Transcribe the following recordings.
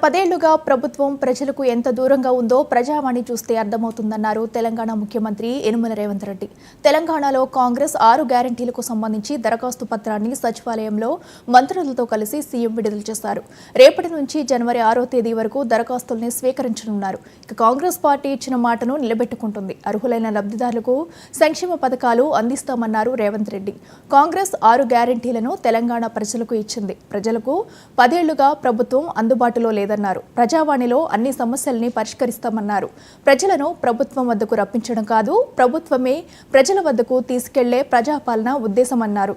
10 ఏళ్లుగా ప్రభుత్వం ప్రజలకు ఎంత దూరంగా ఉందో ప్రజావాణి చూస్తే అర్థమవుతుందన్నారు తెలంగాణ ముఖ్యమంత్రి యనుమల రేవంత్ రెడ్డి. తెలంగాణలో కాంగ్రెస్ 6 గ్యారెంటీలకు సంబంధించి దరఖాస్తు పత్రాన్ని సచివాలయంలో మంత్రులతో కలిసి సీఎం విడుదల చేశారు. రేపటి నుంచి జనవరి 6వ తేదీ వరకు దరఖాస్తుల్ని స్వీకరించనున్నారు. ఇక కాంగ్రెస్ పార్టీ ఇచ్చిన మాటను నిలబెట్టుకుంటుంది. అర్హులైన లబ్ధిదారులకు సంక్షేమ పథకాలు అందిస్తామన్నారు రేవంత్ రెడ్డి. కాంగ్రెస్ 6 గ్యారెంటీలను తెలంగాణ ప్రజలకు ఇచ్చింది. ప్రజలకు 10 ఏళ్లుగా ప్రభుత్వం అందుబాటులో లేదన్నారు. ప్రజావాణిలో అన్ని సమస్యల్ని పరిష్కరిస్తామన్నారు. ప్రజలను ప్రభుత్వం వద్దకు రప్పించడం కాదు, ప్రభుత్వమే ప్రజల వద్దకు తీసుకెళ్లే ప్రజాపాలన ఉద్దేశమన్నారు.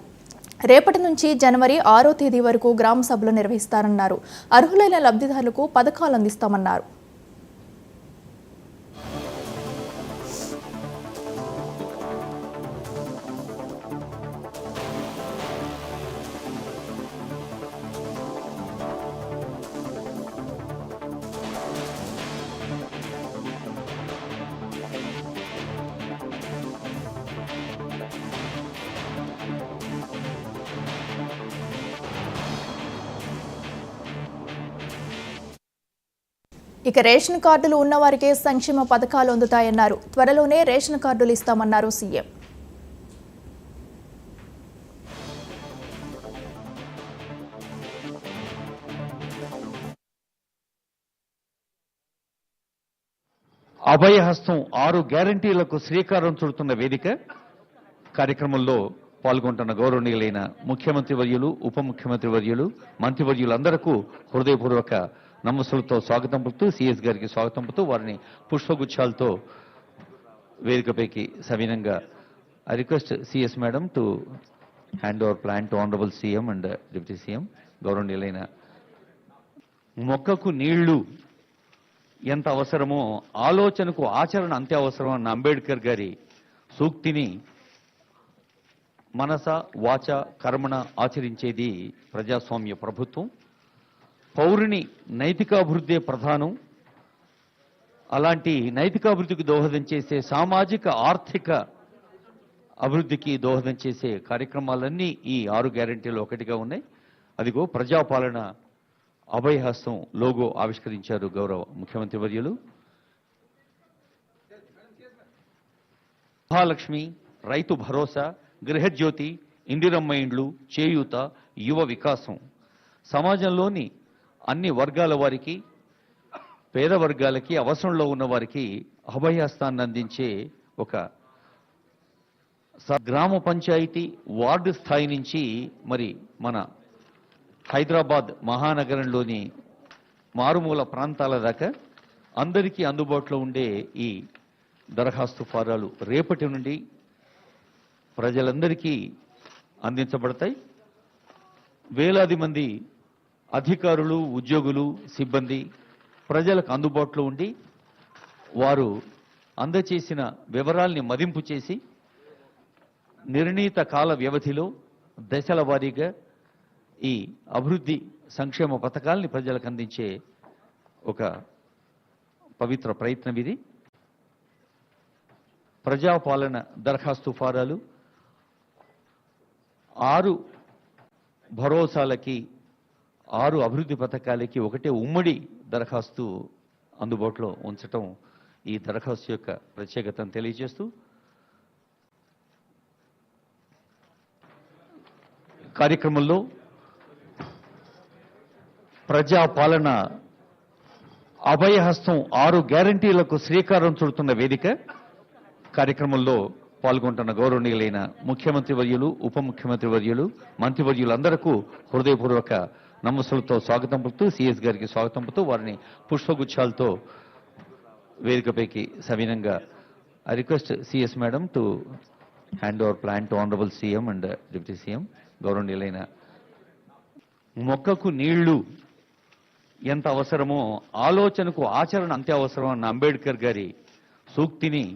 రేపటి నుంచి జనవరి 6వ తేదీ వరకు గ్రామ సభలు నిర్వహిస్తారన్నారు. అర్హులైన లబ్ధిదారులకు పథకాలు అందిస్తామన్నారు. ఇక రేషన్ కార్డులు ఉన్నవారికే సంక్షేమ పథకాలు అందుతాయన్నారు. త్వరలోనే రేషన్ కార్డులు ఇస్తామన్నారు సీఎం. అభయహస్తం 6 గ్యారంటీలకు శ్రీకారం చుడుతున్న వేదిక కార్యక్రమంలో పాల్గొంటున్న గౌరవనీయులైన ముఖ్యమంత్రి వర్యులు, ఉప ముఖ్యమంత్రి వర్యులు, మంత్రివర్యులందరకు హృదయపూర్వక నమస్సులతో స్వాగతం పలుకుతూ సిఎస్ గారికి స్వాగతం పలుకుతూ వారిని పుష్పగుచ్చాలతో వేదికపైకి సవినంగా I request CS madam to hand over plan to honourable CM and deputy CM. గౌరవనీయులైన మొక్కకు నీళ్లు ఎంత అవసరమో ఆలోచనకు ఆచరణ అంతే అవసరం అన్న అంబేద్కర్ గారి సూక్తిని మనస వాచ కర్మణ ఆచరించేది ప్రజాస్వామ్య ప్రభుత్వం. పౌరుని నైతికాభివృద్ధి ప్రధానం. అలాంటి నైతికాభివృద్ధికి దోహదం చేసే సామాజిక ఆర్థిక అభివృద్ధికి దోహదం చేసే కార్యక్రమాలన్నీ ఈ 6 గ్యారెంటీలు ఒకటిగా ఉన్నాయి. అదిగో ప్రజాపాలన అభయహస్తం లోగో ఆవిష్కరించారు గౌరవ ముఖ్యమంత్రి వర్యులు. మహాలక్ష్మి, రైతు భరోసా, గృహజ్యోతి, ఇందిరమ్మ ఇండ్లు, చేయూత, యువ వికాసం సమాజంలోని అన్ని వర్గాల వారికి, పేద వర్గాలకి, అవసరంలో ఉన్న వారికి అభయహస్తాన్ని అందించే ఒక గ్రామ పంచాయతీ వార్డు స్థాయి నుంచి మరి మన హైదరాబాద్ మహానగరంలోని మారుమూల ప్రాంతాల దాకా అందరికీ అందుబాటులో ఉండే ఈ దరఖాస్తు ఫారాలు రేపటి నుండి ప్రజలందరికీ అందించబడతాయి. వేలాది మంది అధికారులు, ఉద్యోగులు, సిబ్బంది ప్రజలకు అందుబాటులో ఉండి వారు అందచేసిన వివరాల్ని మదింపు చేసి నిర్ణీత కాల వ్యవధిలో దశల వారీగా ఈ అభివృద్ధి సంక్షేమ పథకాల్ని ప్రజలకు అందించే ఒక పవిత్ర ప్రయత్నం ఇది. ప్రజాపాలన దరఖాస్తు ఫారాలు 6 భరోసాలకి, 6 అభివృద్ధి పథకాలకి ఒకటే ఉమ్మడి దరఖాస్తు అందుబాటులో ఉంచటం ఈ దరఖాస్తు యొక్క ప్రత్యేకతను తెలియజేస్తూ కార్యక్రమంలో ప్రజాపాలన అభయహస్తం 6 గ్యారంటీలకు శ్రీకారం చుడుతున్న వేదిక కార్యక్రమంలో పాల్గొంటున్న గౌరవనీయులైన ముఖ్యమంత్రి వర్యులు, ఉప ముఖ్యమంత్రి వర్యులు, మంత్రివర్యులందరకు హృదయపూర్వక నమస్సులతో స్వాగతం పలుకుతూ సిఎస్ గారికి స్వాగతం పలుకుతూ వారిని పుష్పగుచ్చాలతో వేదికపైకి సవినంగా I request CS madam to hand over plan to honourable CM and deputy CM. గౌరవనీయులైన మొక్కకు నీళ్లు ఎంత అవసరమో ఆలోచనకు ఆచరణ అంతే అవసరం అన్న అంబేద్కర్ గారి సూక్తిని